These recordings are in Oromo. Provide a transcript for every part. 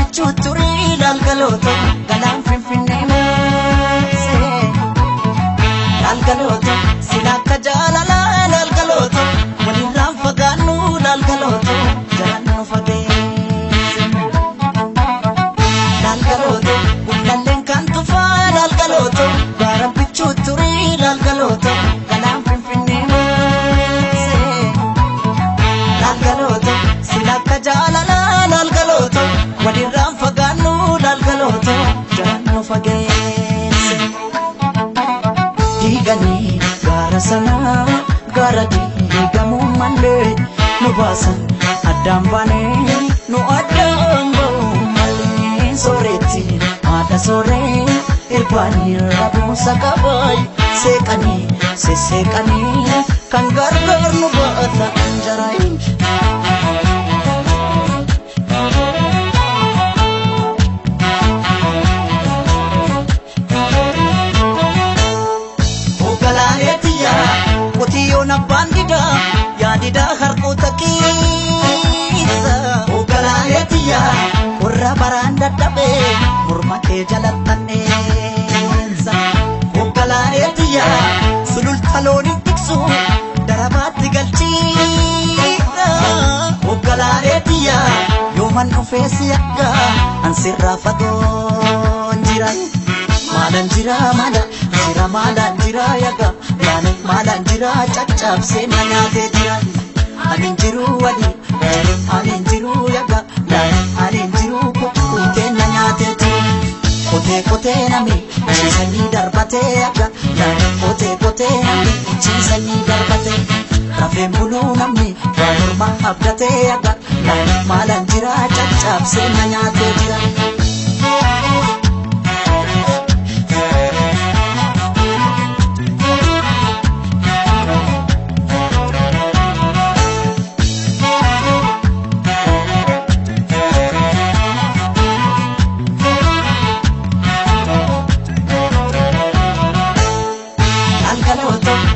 bichuu turii lalgalooto galaan finfinnee maasee lalgalooto silakka jaalalaa lalgalooto walirraan fagaannu lalgalooto jalaan nu fageesse lalgalooto gullalleen kan tufaa lalgalooto gaara bichuu turii lalgalooto galaan finfinnee maasee lalgalooto silakka jaalalaa lalgalooto walirraan fagaannu lalgalooto jalaan nu fageesse diiganii gaara sanaa gaara diigamuu malee nu baasan addaan baanee nu addaan ba'uu malee sooretti haadha sooree irbaanii rabuusa qabaay seeqanii sesseeqanii kan gargaar nu baata jaraayin bandida yaadida harkoota keessa ogalaayetiya warra baraan dadhabee morma kee jalattanneessa ogalaayetiya sululta loonii tiksu darabaatti galchiidha ogalaayetiya yooman dhufeesi akka ansirraa fagoon jiran maalan jira maalan jira yaga maalan jira caccabsee na nyaatee jira anin jiru wali anin jiru yaga anin jiru kukkutee na nyaatee jira kotee nami ciisanii darbatee yaga kotee nami ciisanii darbatee rafeen buluu namni waan morma abdatee yaga maalan jira caccabsee na nyaatee jira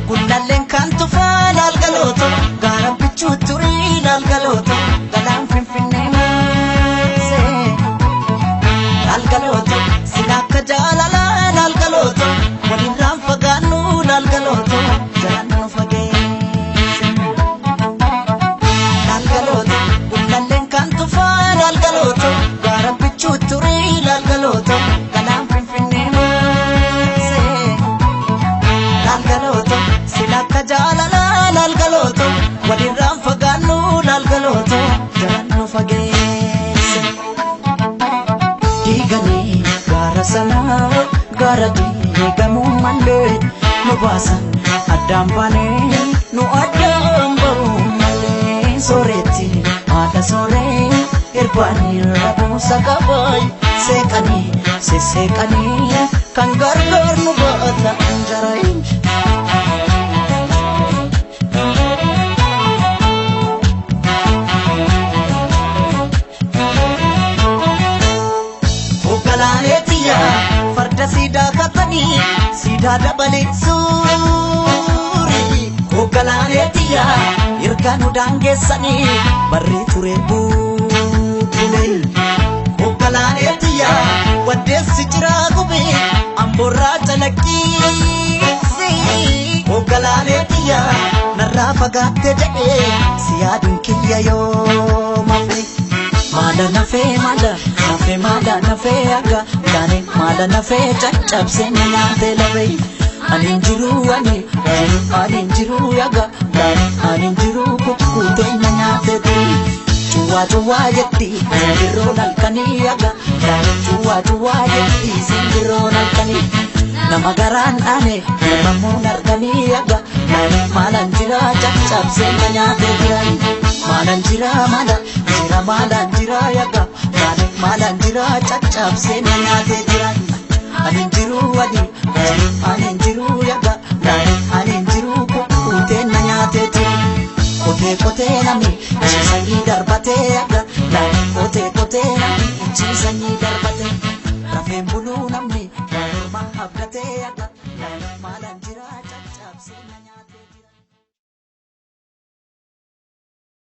gullalleen kan tufaa lalgalooto gaara bichuu turii lalgalooto galaan finfinnee maasee lalgalooto silakka jaalalaa lalgalooto walirraan fagaannu lalgalooto jalaan nu fageesse lalgalooto gullalleen kan tufaa lalgalooto gaara bichuu turii lalgalooto galaan finfinnee maasee lalgalooto silakka jaalalaa lalgalooto walirraan fagaannu lalgalooto jalaan nu fageesse diiganii gaara sanaa gaara diigamuu malee nu baasan addaan baanee nu addaan ba'uu malee sooretti haadha sooree irbaanii rabuusa qabaay seeqanii sesseeqanii kan gargaar nu baata jaraayin farda siidaa katanii siidaa dabalee suuri ogalaaleetiya erga nu daangeessanii barri ture buubulee ogalaaleetiya waddeessi jiraa gubee amboorraa calaqqiisi ogalaaleetiya narraa fagaatte jedhee si yaaduun kiyya yoo mafe maala nafee maala nafee aga gaane maala nafee caccabsee na nyaatee labee anin jiru anin jiru yaga gaane anin jiru kukkutee na nyaatee turi cuwaa jetti simbirroon halkanii yaga gaane cuwaa jetti simbirroon halkanii nama garaan dhaane namamuun arganii yaga gaane maalan jira caccabsee na nyaatee jiran maalan jira maalan jira yaga gaane maalan jira caccabsee na nyaatee jiran anin jiru yaga gaane anin jiru kukkutee na nyaatee jira kotee nami ciisanii darbatee yaga gaane kotee nami ciisanii darbatee rafeen buluu namni